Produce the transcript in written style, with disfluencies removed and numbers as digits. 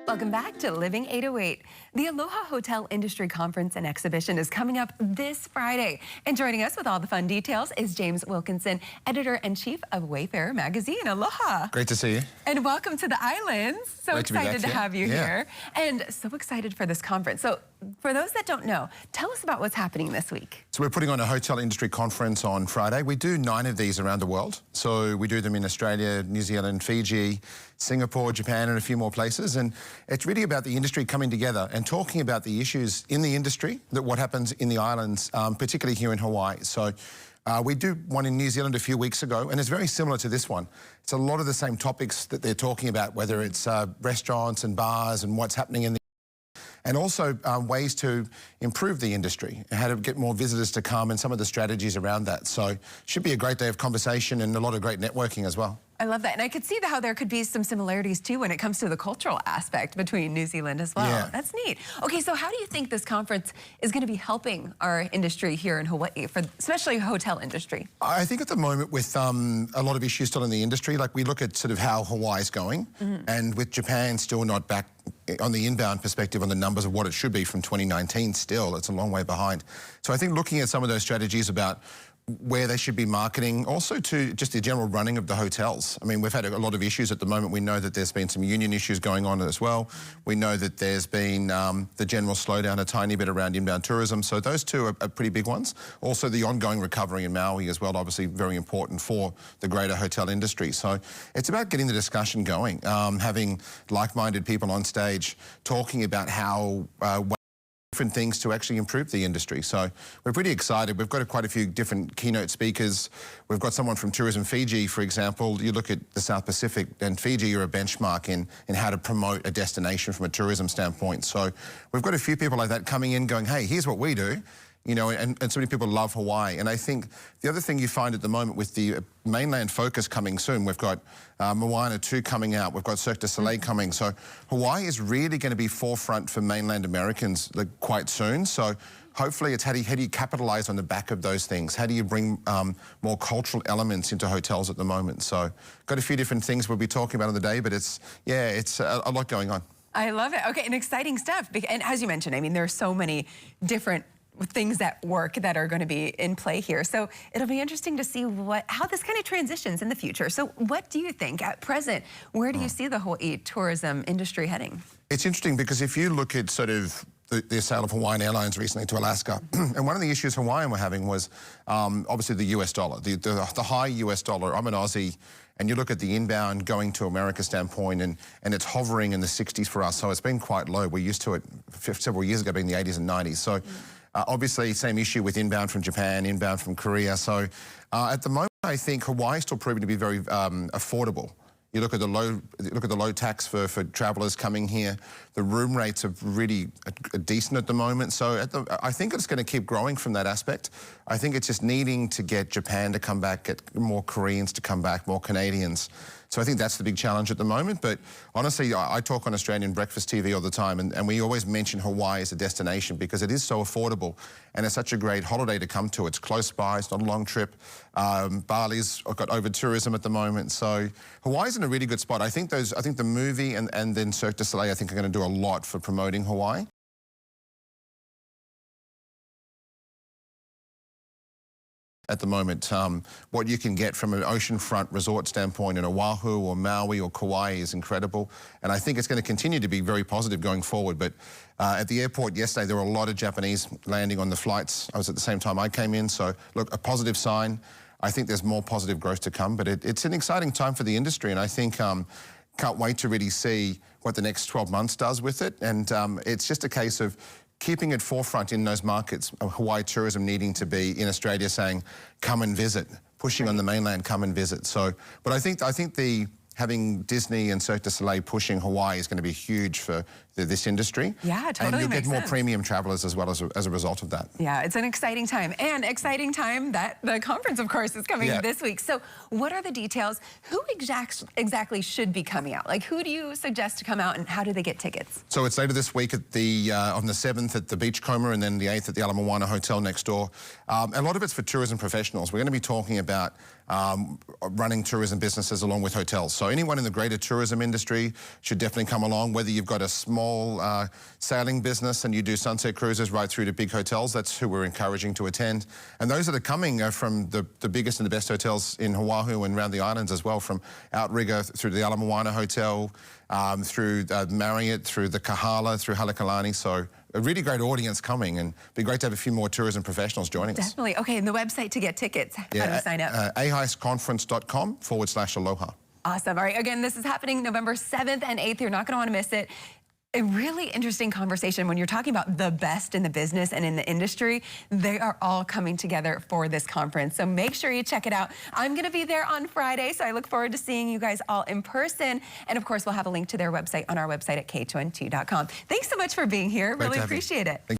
Welcome back to Living 808. The Aloha Hotel Industry Conference and Exhibition is coming up this Friday. And joining us with all the fun details is James Wilkinson, Editor-in-Chief of Wayfarer Magazine. Aloha. Great to see you. And welcome to the islands. So excited to have you here. And so excited for this conference. So for those that don't know, tell us about what's happening this week. So we're putting on a hotel industry conference on Friday. We do 9 of these around the world. So we do them in Australia, New Zealand, Fiji, Singapore, Japan, and a few more places. And it's really about the industry coming together and talking about the issues in the industry, that what happens in the islands, particularly here in Hawaii. So we do one in New Zealand a few weeks ago, and it's very similar to this one. It's a lot of the same topics that they're talking about, whether it's restaurants and bars and what's happening in the and also ways to improve the industry, how to get more visitors to come and some of the strategies around that. So it should be a great day of conversation and a lot of great networking as well. I love that. And I could see how there could be some similarities too when it comes to the cultural aspect between New Zealand as well. Yeah. That's neat. Okay, so how do you think this conference is going to be helping our industry here in Hawaii, for especially hotel industry? I think at the moment with a lot of issues still in the industry, like we look at sort of how Hawaii's going, and with Japan still not back on the inbound perspective on the numbers of what it should be from 2019 still, it's a long way behind. So I think looking at some of those strategies about where they should be marketing, also to just the general running of the hotels. I mean, we've had a lot of issues at the moment. We know that there's been some union issues going on as well. We know that there's been the general slowdown a tiny bit around inbound tourism. So those two are pretty big ones. Also the ongoing recovery in Maui as well, obviously very important for the greater hotel industry. So it's about getting the discussion going, having like-minded people on stage talking about how different things to actually improve the industry. So we're pretty excited. We've got quite a few different keynote speakers. We've got someone from Tourism Fiji, for example. You look at the South Pacific, and Fiji are a benchmark in how to promote a destination from a tourism standpoint. So we've got a few people like that coming in going, hey, here's what we do. You know, and so many people love Hawaii. And I think the other thing you find at the moment with the mainland focus coming soon, we've got Moana 2 coming out, we've got Cirque du Soleil coming. So Hawaii is really going to be forefront for mainland Americans quite soon. So hopefully it's how do you capitalize on the back of those things? How do you bring more cultural elements into hotels at the moment? So got a few different things we'll be talking about on the day, but it's a lot going on. I love it. Okay, and exciting stuff. And as you mentioned, I mean, there are so many different things that work that are going to be in play here. So it'll be interesting to see how this kind of transitions in the future. So what do you think at present? Where do you see the Hawaii tourism industry heading? It's interesting because if you look at sort of the sale of Hawaiian Airlines recently to Alaska, and one of the issues Hawaiian were having was obviously the US dollar, the high US dollar. I'm an Aussie, and you look at the inbound going to America standpoint, and it's hovering in the 60s for us, so it's been quite low. We're used to it several years ago being the 80s and 90s. So obviously, same issue with inbound from Japan, inbound from Korea. So at the moment, I think Hawaii is still proving to be very affordable. You look at the low tax for travellers coming here. The room rates are really decent at the moment. So I think it's going to keep growing from that aspect. I think it's just needing to get Japan to come back, get more Koreans to come back, more Canadians. So I think that's the big challenge at the moment. But honestly, I talk on Australian breakfast TV all the time, and we always mention Hawaii as a destination because it is so affordable and it's such a great holiday to come to. It's close by, it's not a long trip. Bali's got over-tourism at the moment. So Hawaii's in a really good spot. I think the movie and then Cirque du Soleil, I think, are going to do a lot for promoting Hawaii. At the moment, what you can get from an oceanfront resort standpoint in Oahu or Maui or Kauai is incredible. And I think it's going to continue to be very positive going forward. But at the airport yesterday, there were a lot of Japanese landing on the flights. I was at the same time I came in. So, look, a positive sign. I think there's more positive growth to come. But it's an exciting time for the industry. And I think can't wait to really see what the next 12 months does with it. And it's just a case of keeping it forefront in those markets of Hawaii tourism needing to be in Australia saying, come and visit, pushing on the mainland, come and visit. So, but I think having Disney and Cirque du Soleil pushing Hawaii is going to be huge for this industry. Yeah, totally And you'll get makes more sense. premium travelers as well as a result of that. Yeah, it's an exciting time. And exciting time that the conference, of course, is coming this week. So what are the details? Who exactly should be coming out? Like, who do you suggest to come out, and how do they get tickets? So it's later this week at the on the 7th at the Beachcomber, and then the 8th at the Ala Moana Hotel next door. A lot of it's for tourism professionals. We're going to be talking about running tourism businesses along with hotels. So anyone in the greater tourism industry should definitely come along, whether you've got a small sailing business and you do sunset cruises right through to big hotels. That's who we're encouraging to attend. And those that are coming are from the biggest and the best hotels in Oahu and around the islands as well, from Outrigger through to the Ala Moana Hotel, through Marriott, through the Kahala, through Halekulani. So a really great audience coming, and it'd be great to have a few more tourism professionals joining us. Definitely. Okay, and the website to get tickets, how do you sign up? aheisconference.com/aloha. Awesome. All right, again, this is happening November 7th and 8th. You're not going to want to miss it. A really interesting conversation when you're talking about the best in the business and in the industry. They are all coming together for this conference. So make sure you check it out. I'm going to be there on Friday, so I look forward to seeing you guys all in person. And of course, we'll have a link to their website on our website at k2n2.com. Thanks so much for being here. Great Really to have you. appreciate it.